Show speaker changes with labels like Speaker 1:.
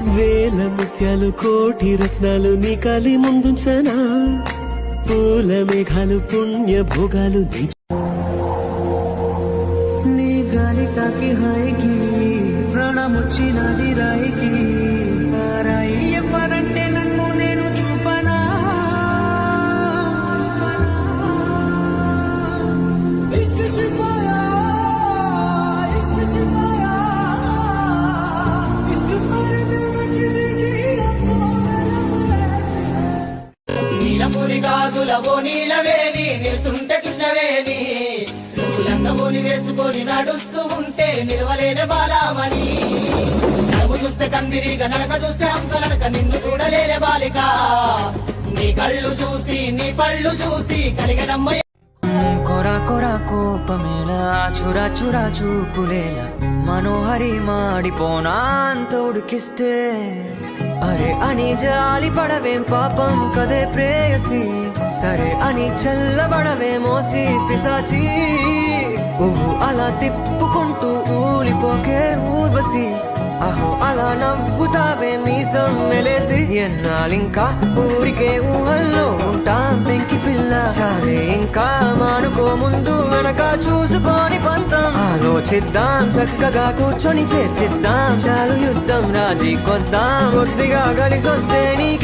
Speaker 1: వేల ముత్యాలు కోటి రత్నాలు నీ కాలి ముందుంచనా పూల మేఘాలు పుణ్య భోగాలు నీ గాలి తాకి హాయికి ప్రాణముచ్చినది రాయికి రాయి ఎవరంటే నన్ను నేను చూపనా
Speaker 2: నీలపూరి గాజులవో నీలవేణి నిలుసుంటే కృష్ణవేణి నువ్వు లంగమూని వేసుకొని నడుస్తూ ఉంటే నిలవలేని బాలామణి నలుగు చూస్తే కందిరిగా నడక చూస్తే హంస నడక నిన్ను చూడలేని బాలిక నీ కళ్ళు చూసి నీ పళ్ళు చూసి కలిగనమ్మ
Speaker 3: కొరా కొరా కోపమేలా చురా చురా చూపులేలా మనోహరి మాడిపోనా అంత ఉడికిస్తే అరే అని జాలి పడవేం పాపం కదే ప్రేయసి సరే అని చల్లబడవే మోసి పిశాచి ఊహు అలా తిప్పుకుంటూ తూలిపోకే ఊర్వశి అహో అలా నవ్వుతావే మీసం మెలేసి ఎన్నాళ్ళింకా ఊరికే ఊహల్లో ఉంటాం పెంకి పిల్ల చాలే ఇంకా మానుకో ముందు వెనక చూసుకొని పంతం ఆలోచిద్దాం చక్కగా కూర్చొని చేర్చిద్దాం చాలు యుద్ధం రాజీ కొద్దాం కొద్దిగా కలిసొస్తే నీకే